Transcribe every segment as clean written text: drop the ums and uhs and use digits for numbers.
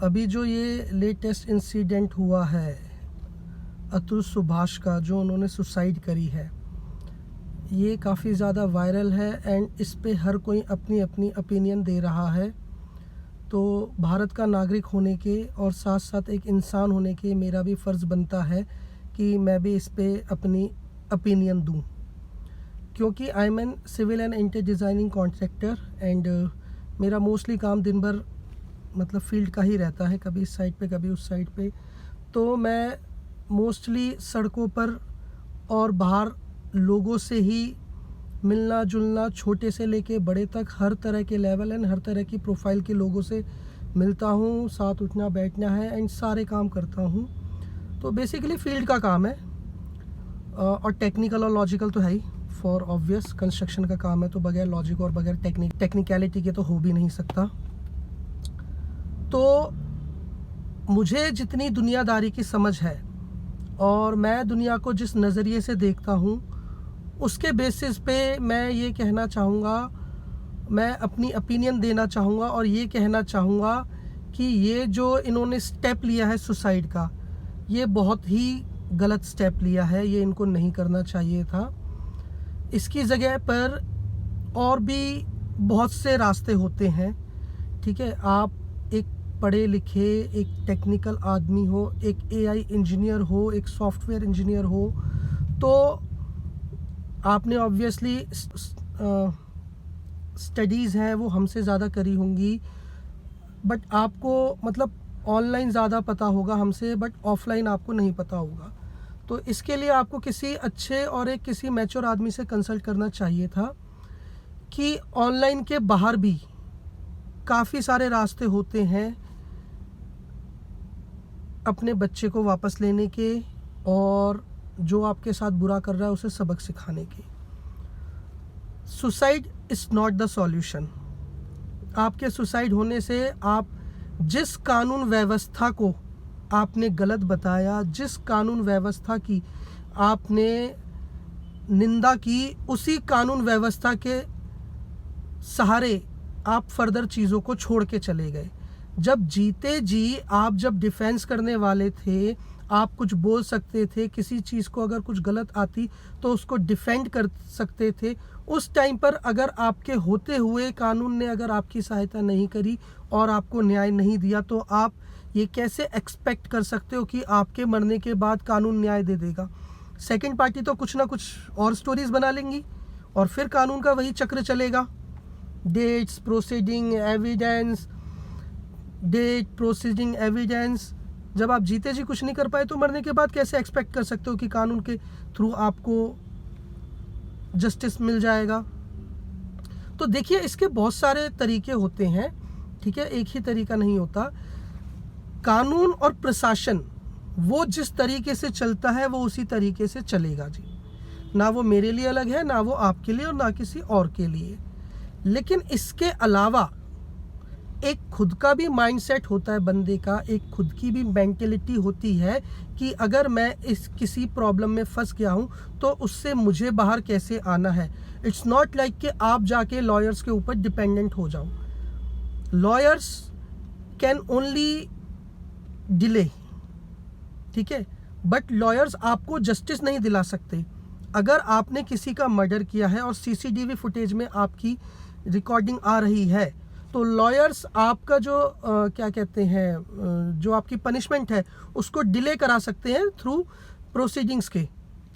अभी जो ये लेटेस्ट इंसिडेंट हुआ है अतुल सुभाष का, जो उन्होंने सुसाइड करी है, ये काफ़ी ज़्यादा वायरल है एंड इस पे हर कोई अपनी अपनी ओपिनियन दे रहा है। तो भारत का नागरिक होने के और साथ साथ एक इंसान होने के मेरा भी फ़र्ज़ बनता है कि मैं भी इस पे अपनी ओपिनियन दूं, क्योंकि I am an civil and interior designing contractor and मेरा मोस्टली काम दिन भर मतलब फील्ड का ही रहता है, कभी इस साइड पे कभी उस साइड पे। तो मैं मोस्टली सड़कों पर और बाहर लोगों से ही मिलना जुलना, छोटे से लेके बड़े तक हर तरह के लेवल एंड हर तरह की प्रोफाइल के लोगों से मिलता हूँ, साथ उठना बैठना है एंड सारे काम करता हूँ। तो बेसिकली फील्ड का काम है और टेक्निकल और लॉजिकल तो है ही, फॉर ऑब्वियस कंस्ट्रक्शन का काम है, तो बगैर लॉजिक और बगैर टेक्निकलिटी के तो हो भी नहीं सकता। तो मुझे जितनी दुनियादारी की समझ है और मैं दुनिया को जिस नज़रिए से देखता हूँ, उसके बेसिस पे मैं ये कहना चाहूँगा, मैं अपनी ओपिनियन देना चाहूँगा और ये कहना चाहूँगा कि ये जो इन्होंने स्टेप लिया है सुसाइड का, ये बहुत ही गलत स्टेप लिया है, ये इनको नहीं करना चाहिए था। इसकी जगह पर और भी बहुत से रास्ते होते हैं, ठीक है। आप एक पढ़े लिखे, एक टेक्निकल आदमी हो, एक एआई इंजीनियर हो, एक सॉफ्टवेयर इंजीनियर हो, तो आपने ऑब्वियसली स्टडीज़ हैं वो हमसे ज़्यादा करी होंगी, बट आपको मतलब ऑनलाइन ज़्यादा पता होगा हमसे, बट ऑफलाइन आपको नहीं पता होगा। तो इसके लिए आपको किसी अच्छे और एक किसी मैच्योर आदमी से कंसल्ट करना चाहिए था कि ऑनलाइन के बाहर भी काफ़ी सारे रास्ते होते हैं अपने बच्चे को वापस लेने के और जो आपके साथ बुरा कर रहा है उसे सबक सिखाने के। Suicide is not the solution. आपके सुसाइड होने से आप जिस कानून व्यवस्था को आपने गलत बताया, जिस कानून व्यवस्था की आपने निंदा की, उसी कानून व्यवस्था के सहारे आप फर्दर चीज़ों को छोड़ के चले गए। जब जीते जी आप जब डिफेंस करने वाले थे, आप कुछ बोल सकते थे, किसी चीज़ को अगर कुछ गलत आती तो उसको डिफेंड कर सकते थे। उस टाइम पर अगर आपके होते हुए कानून ने अगर आपकी सहायता नहीं करी और आपको न्याय नहीं दिया, तो आप ये कैसे एक्सपेक्ट कर सकते हो कि आपके मरने के बाद कानून न्याय दे देगा। सेकंड पार्टी तो कुछ ना कुछ और स्टोरीज़ बना लेंगी और फिर कानून का वही चक्र चलेगा। Dates, proceeding, evidence, date, proceeding, evidence. जब आप जीते जी कुछ नहीं कर पाए तो मरने के बाद कैसे एक्सपेक्ट कर सकते हो कि कानून के थ्रू आपको जस्टिस मिल जाएगा। तो देखिए, इसके बहुत सारे तरीके होते हैं, ठीक है, एक ही तरीका नहीं होता। कानून और प्रशासन वो जिस तरीके से चलता है वो उसी तरीके से चलेगा जी। ना वो मेरे लिए अलग है, ना वो आपके लिए और ना किसी और के लिए। लेकिन इसके अलावा एक खुद का भी माइंडसेट होता है बंदे का, एक खुद की भी मेंटेलिटी होती है कि अगर मैं इस किसी प्रॉब्लम में फंस गया हूँ तो उससे मुझे बाहर कैसे आना है। इट्स नॉट लाइक कि आप जाके लॉयर्स के ऊपर डिपेंडेंट हो जाओ। लॉयर्स कैन ओनली डिले, ठीक है, बट लॉयर्स आपको जस्टिस नहीं दिला सकते। अगर आपने किसी का मर्डर किया है और सीसीटीवी फुटेज में आपकी रिकॉर्डिंग आ रही है, तो लॉयर्स आपका जो क्या कहते हैं, जो आपकी पनिशमेंट है उसको डिले करा सकते हैं थ्रू प्रोसीडिंग्स के,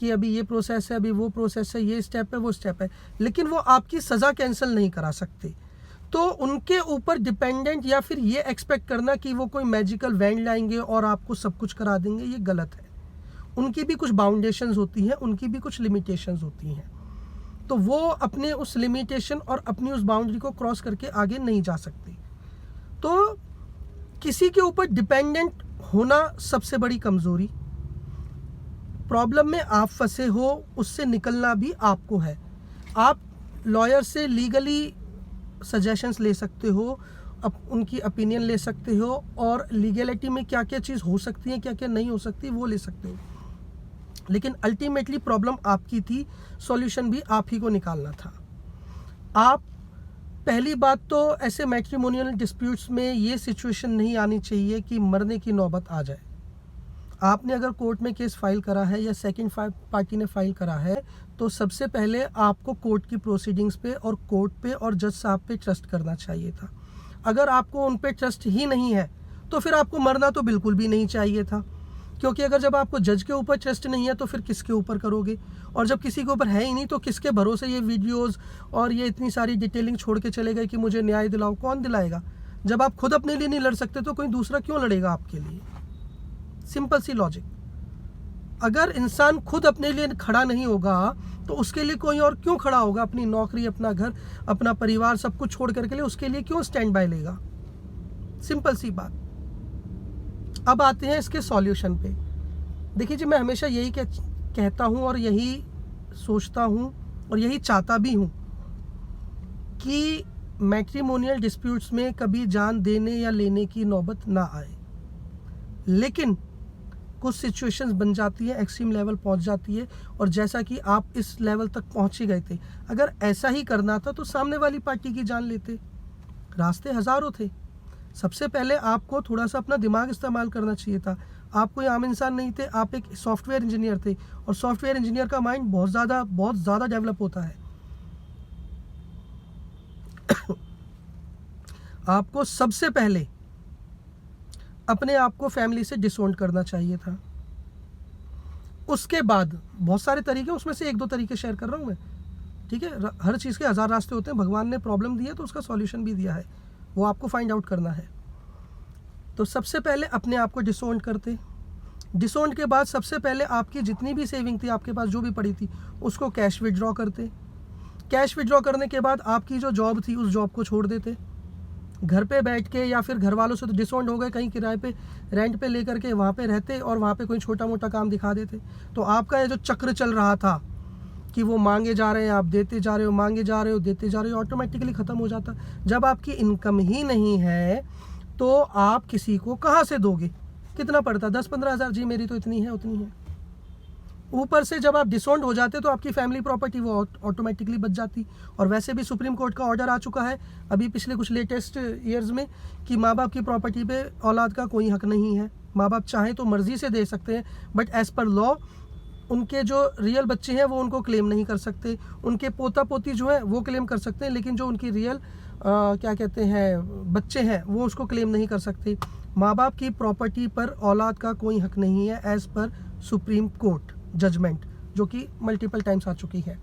कि अभी ये प्रोसेस है, अभी वो प्रोसेस है, ये स्टेप है, वो स्टेप है, लेकिन वो आपकी सज़ा कैंसिल नहीं करा सकते। तो उनके ऊपर डिपेंडेंट या फिर ये एक्सपेक्ट करना कि वो कोई मैजिकल वैन लाएंगे और आपको सब कुछ करा देंगे, ये गलत है। उनकी भी कुछ बाउंडेशंस होती हैं, उनकी भी कुछ लिमिटेशंस होती हैं। तो वो अपने उस लिमिटेशन और अपनी उस बाउंड्री को क्रॉस करके आगे नहीं जा सकते। तो किसी के ऊपर डिपेंडेंट होना सबसे बड़ी कमज़ोरी। प्रॉब्लम में आप फंसे हो, उससे निकलना भी आपको है। आप लॉयर से लीगली सजेशंस ले सकते हो, उनकी ओपिनियन ले सकते हो और लीगलिटी में क्या क्या चीज़ हो सकती है, क्या क्या नहीं हो सकती, वो ले सकते हो। लेकिन अल्टीमेटली प्रॉब्लम आपकी थी, सॉल्यूशन भी आप ही को निकालना था। आप पहली बात तो ऐसे मैट्रिमोनियल डिस्प्यूट्स में ये सिचुएशन नहीं आनी चाहिए कि मरने की नौबत आ जाए। आपने अगर कोर्ट में केस फाइल करा है या सेकंड पार्टी ने फाइल करा है, तो सबसे पहले आपको कोर्ट की प्रोसीडिंग्स पे और कोर्ट पे और जज साहब पे ट्रस्ट करना चाहिए था। अगर आपको उन पे ट्रस्ट ही नहीं है तो फिर आपको मरना तो बिल्कुल भी नहीं चाहिए था, क्योंकि अगर जब आपको जज के ऊपर ट्रस्ट नहीं है तो फिर किसके ऊपर करोगे? और जब किसी के ऊपर है ही नहीं तो किसके भरोसे ये वीडियोस और ये इतनी सारी डिटेलिंग छोड़ के चले गए कि मुझे न्याय दिलाओ? कौन दिलाएगा? जब आप खुद अपने लिए नहीं लड़ सकते तो कोई दूसरा क्यों लड़ेगा आपके लिए? सिंपल सी लॉजिक। अगर इंसान खुद अपने लिए खड़ा नहीं होगा तो उसके लिए कोई और क्यों खड़ा होगा? अपनी नौकरी, अपना घर, अपना परिवार सब कुछ छोड़ करके लिए उसके लिए क्यों स्टैंड बाय लेगा? सिंपल सी बात। अब आते हैं इसके सॉल्यूशन पे। देखिए जी, मैं हमेशा यही कहता हूँ और यही सोचता हूँ और यही चाहता भी हूँ कि मैट्रिमोनियल डिस्प्यूट्स में कभी जान देने या लेने की नौबत ना आए। लेकिन कुछ सिचुएशंस बन जाती है, एक्सट्रीम लेवल पहुंच जाती है, और जैसा कि आप इस लेवल तक पहुंच ही गए थे, अगर ऐसा ही करना था तो सामने वाली पार्टी की जान लेते। रास्ते हज़ारों थे। सबसे पहले आपको थोड़ा सा अपना दिमाग इस्तेमाल करना चाहिए था। आप कोई आम इंसान नहीं थे, आप एक सॉफ्टवेयर इंजीनियर थे, और सॉफ्टवेयर इंजीनियर का माइंड बहुत ज़्यादा डेवलप होता है। आपको सबसे पहले अपने आप को फैमिली से डिसोन करना चाहिए था। उसके बाद बहुत सारे तरीके, उसमें से एक दो तरीके शेयर कर रहा हूँ मैं, ठीक है? हर चीज़ के हज़ार रास्ते होते हैं। भगवान ने प्रॉब्लम दी है तो उसका सॉल्यूशन भी दिया है, वो आपको फाइंड आउट करना है। तो सबसे पहले अपने आप को डिसोन करते। डिसोन के बाद सबसे पहले आपकी जितनी भी सेविंग थी, आपके पास जो भी पड़ी थी, उसको कैश विड्रॉ करते। कैश विड्रॉ करने के बाद आपकी जो जॉब थी उस जॉब को छोड़ देते। घर पे बैठ के या फिर घर वालों से तो डिसोन्ड हो गए, कहीं किराए पे, रेंट पे लेकर के वहाँ पे रहते और वहाँ पे कोई छोटा मोटा काम दिखा देते। तो आपका ये जो चक्र चल रहा था कि वो मांगे जा रहे हैं, आप देते जा रहे हो, मांगे जा रहे हो, देते जा रहे हो, ऑटोमेटिकली ख़त्म हो जाता। जब आपकी इनकम ही नहीं है तो आप किसी को कहाँ से दोगे? कितना पड़ता? 10-15 हज़ार। जी मेरी तो इतनी है, उतनी है। ऊपर से जब आप डिसोन्ड हो जाते तो आपकी फैमिली प्रॉपर्टी वो ऑटोमेटिकली बच जाती। और वैसे भी सुप्रीम कोर्ट का ऑर्डर आ चुका है अभी पिछले कुछ लेटेस्ट ईयर्स में कि माँ बाप की प्रॉपर्टी पे औलाद का कोई हक नहीं है। माँ बाप चाहें तो मर्ज़ी से दे सकते हैं, बट एज़ पर लॉ उनके जो रियल बच्चे हैं वो उनको क्लेम नहीं कर सकते। उनके पोता पोती जो है वो क्लेम कर सकते हैं, लेकिन जो उनकी रियल क्या कहते हैं बच्चे हैं वो उसको क्लेम नहीं कर सकते। माँ बाप की प्रॉपर्टी पर औलाद का कोई हक नहीं है as per supreme court judgement, जो कि मल्टीपल टाइम्स आ चुकी है।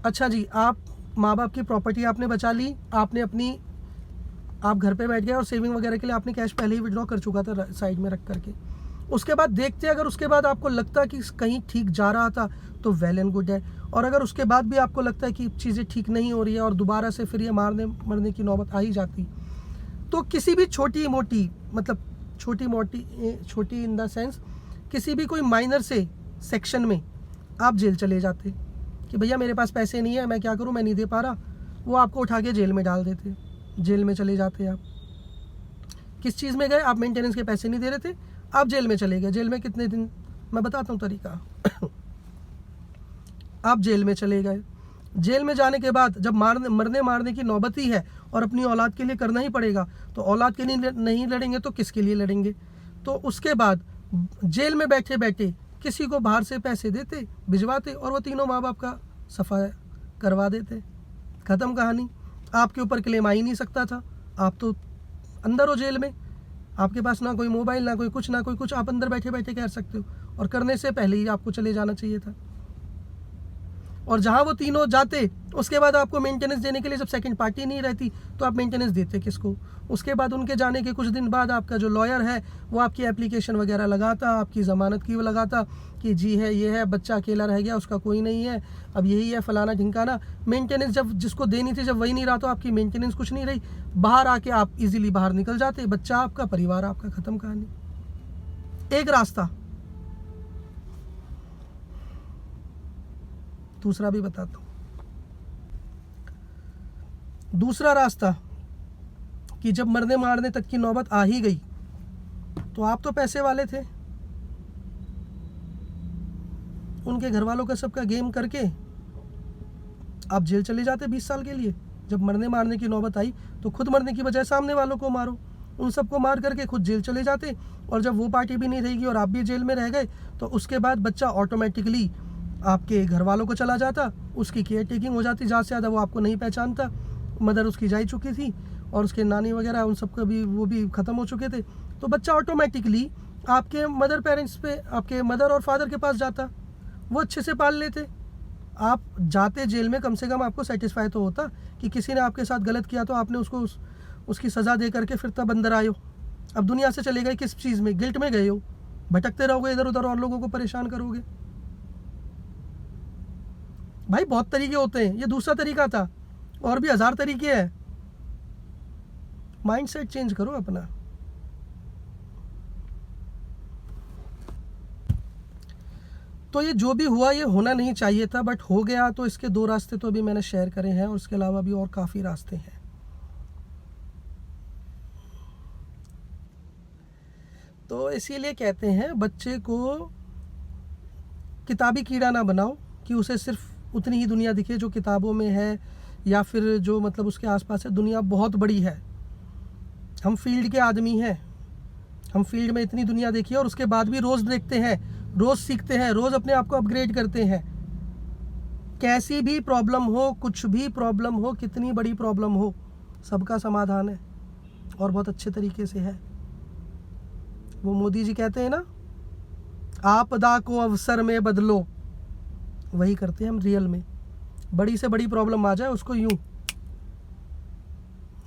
अच्छा जी, आप माँ बाप की प्रॉपर्टी आपने बचा ली, आपने अपनी, आप घर पे बैठ गए और सेविंग वगैरह के लिए आपने कैश पहले ही विड्रॉ कर चुका था साइड में रख करके। उसके बाद देखते, अगर उसके बाद आपको लगता कि कहीं ठीक जा रहा था तो वेल एंड गुड है, और अगर उसके बाद भी आपको लगता है कि चीज़ें ठीक नहीं हो रही है और दोबारा से फिर ये मरने की नौबत आ ही जाती, तो किसी भी छोटी मोटी, मतलब छोटी इन द सेंस किसी भी कोई माइनर से सेक्शन में आप जेल चले जाते कि भैया मेरे पास पैसे नहीं है, मैं क्या करूं, मैं नहीं दे पा रहा। वो आपको उठा के जेल में डाल देते, जेल में चले जाते। आप किस चीज़ में गए? आप मेंटेनेंस के पैसे नहीं दे रहे थे, आप जेल में चले गए। जेल में कितने दिन? मैं बताता हूँ तरीका। आप जेल में चले गए। जेल में जाने के बाद जब मरने मारने की नौबत ही है और अपनी औलाद के लिए करना ही पड़ेगा, तो औलाद के लिए नहीं लड़ेंगे तो किसके लिए लड़ेंगे? तो उसके बाद जेल में बैठे बैठे किसी को बाहर से पैसे देते, भिजवाते, और वो तीनों माँ बाप का सफा करवा देते। ख़त्म कहानी। आपके ऊपर क्लेम आ ही नहीं सकता था, आप तो अंदर हो जेल में, आपके पास ना कोई मोबाइल, ना कोई कुछ, आप अंदर बैठे बैठे कर सकते हो, और करने से पहले ही आपको चले जाना चाहिए था। और जहाँ वो तीनों जाते उसके बाद आपको मेंटेनेंस देने के लिए जब सेकंड पार्टी नहीं रहती तो आप मेंटेनेंस देते किसको? उसके बाद उनके जाने के कुछ दिन बाद आपका जो लॉयर है वो आपकी एप्लीकेशन वगैरह लगाता, आपकी ज़मानत की वो लगाता कि जी है, ये है, बच्चा अकेला रह गया, उसका कोई नहीं है, अब यही है, फलाना ढिमकाना। मेंटेनेंस जब जिसको देनी थी जब वही नहीं रहा तो आपकी मेंटेनेंस कुछ नहीं रही, बाहर आके आप इजीली बाहर निकल जाते, बच्चा आपका, परिवार आपका, ख़त्म कहानी। एक रास्ता। दूसरा भी बताता हूँ। दूसरा रास्ता कि जब मरने मारने तक की नौबत आ ही गई तो आप तो पैसे वाले थे, उनके घर वालों का सबका गेम करके आप जेल चले जाते 20 साल के लिए, जब मरने मारने की नौबत आई तो खुद मरने की बजाय सामने वालों को मारो। उन सबको मार करके खुद जेल चले जाते, और जब वो पार्टी भी नहीं रहेगी और आप भी जेल में रह गए तो उसके बाद बच्चा ऑटोमेटिकली आपके घर वालों को चला जाता, उसकी केयर टेकिंग हो जाती, ज़्यादा से ज़्यादा वो आपको नहीं पहचानता, मदर उसकी जा चुकी थी और उसके नानी वगैरह उन सबका भी वो भी ख़त्म हो चुके थे, तो बच्चा ऑटोमेटिकली आपके मदर पेरेंट्स पे, आपके मदर और फादर के पास जाता, वो अच्छे से पाल लेते। आप जाते जेल में, कम से कम आपको सेटिस्फाई तो होता कि किसी ने आपके साथ गलत किया तो आपने उसको उसकी सज़ा दे करके फिर तब अंदर आए हो। अब दुनिया से चले गए किस चीज़ में, गिल्ट में गए हो, भटकते रहोगे इधर उधर और लोगों को परेशान करोगे। भाई बहुत तरीके होते हैं, ये दूसरा तरीका था, और भी 1000 तरीके हैं। माइंडसेट चेंज करो अपना। तो ये जो भी हुआ ये होना नहीं चाहिए था, बट हो गया, तो इसके 2 रास्ते तो अभी मैंने शेयर करे हैं, और उसके अलावा भी और काफ़ी रास्ते हैं। तो इसीलिए कहते हैं बच्चे को किताबी कीड़ा ना बनाओ कि उसे सिर्फ उतनी ही दुनिया दिखे जो किताबों में है, या फिर जो मतलब उसके आसपास है। दुनिया बहुत बड़ी है, हम फील्ड के आदमी हैं, हम फील्ड में इतनी दुनिया देखी है और उसके बाद भी रोज़ देखते हैं, रोज़ सीखते हैं, रोज़ अपने आप को अपग्रेड करते हैं। कैसी भी प्रॉब्लम हो, कुछ भी प्रॉब्लम हो, कितनी बड़ी प्रॉब्लम हो, सबका समाधान है और बहुत अच्छे तरीके से है। वो मोदी जी कहते हैं ना, आपदा को अवसर में बदलो, वही करते हैं हम रियल में। बड़ी से बड़ी प्रॉब्लम आ जाए उसको यूँ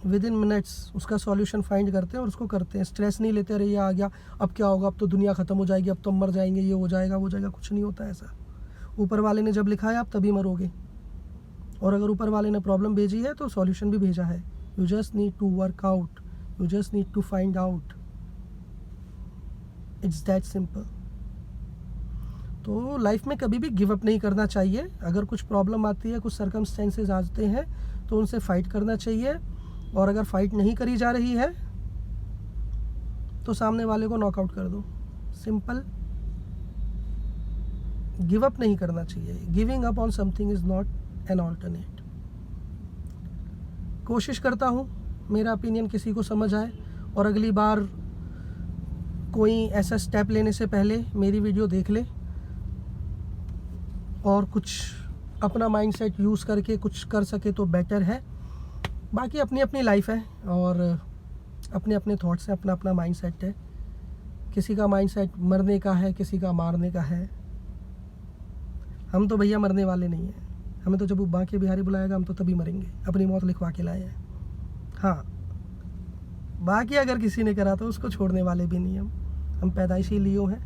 विद इन मिनट्स उसका सॉल्यूशन फाइंड करते हैं और उसको करते हैं। स्ट्रेस नहीं लेते, अरे ये आ गया अब क्या होगा, अब तो दुनिया ख़त्म हो जाएगी, अब तो मर जाएंगे, ये हो जाएगा वो हो जाएगा। कुछ नहीं होता ऐसा। ऊपर वाले ने जब लिखा है आप तभी मरोगे, और अगर ऊपर वाले ने प्रॉब्लम भेजी है तो सॉल्यूशन भी भेजा है। You just need to work out, you just need to find out, it's that simple. तो लाइफ में कभी भी गिव अप नहीं करना चाहिए। अगर कुछ प्रॉब्लम आती है, कुछ सर्कमस्टेंसेस आते हैं तो उनसे फाइट करना चाहिए, और अगर फाइट नहीं करी जा रही है तो सामने वाले को नॉकआउट कर दो, सिंपल। गिव अप नहीं करना चाहिए। Giving up on something is not an alternate. कोशिश करता हूँ मेरा ओपिनियन किसी को समझ आए, और अगली बार कोई ऐसा स्टेप लेने से पहले मेरी वीडियो देख ले और कुछ अपना माइंडसेट यूज़ करके कुछ कर सके तो बेटर है। बाकी अपनी अपनी लाइफ है और अपने अपने थॉट्स हैं, अपना अपना माइंडसेट है। किसी का माइंडसेट मरने का है, किसी का मारने का है। हम तो भैया मरने वाले नहीं हैं, हमें तो जब वो बांके बिहारी बुलाएगा हम तो तभी मरेंगे, अपनी मौत लिखवा के लाए हैं। हाँ, बाकी अगर किसी ने करा तो उसको छोड़ने वाले भी नहीं हम पैदाइशी लियो हैं।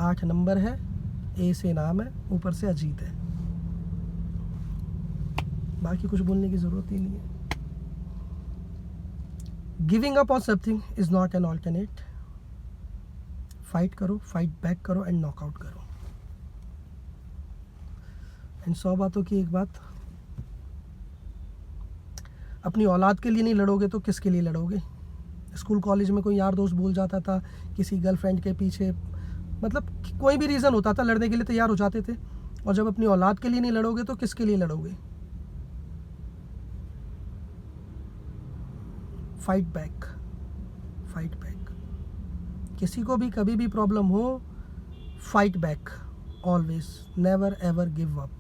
8 नंबर है, ए से नाम है, ऊपर से अजीत है। बाकी कुछ बोलने की ज़रूरत ही नहीं है। Giving up on something is not an alternate. Fight करो, फाइट बैक करो एंड नॉकआउट करो। एंड 100 बातों की एक बात, अपनी औलाद के लिए नहीं लड़ोगे तो किसके लिए लड़ोगे। स्कूल कॉलेज में कोई यार दोस्त भूल जाता था किसी गर्लफ्रेंड के पीछे, मतलब कोई भी रीज़न होता था, लड़ने के लिए तैयार हो जाते थे। और जब अपनी औलाद के लिए नहीं लड़ोगे तो किसके लिए लड़ोगे। Fight back, fight back. किसी को भी कभी भी प्रॉब्लम हो, fight back always, never ever give up.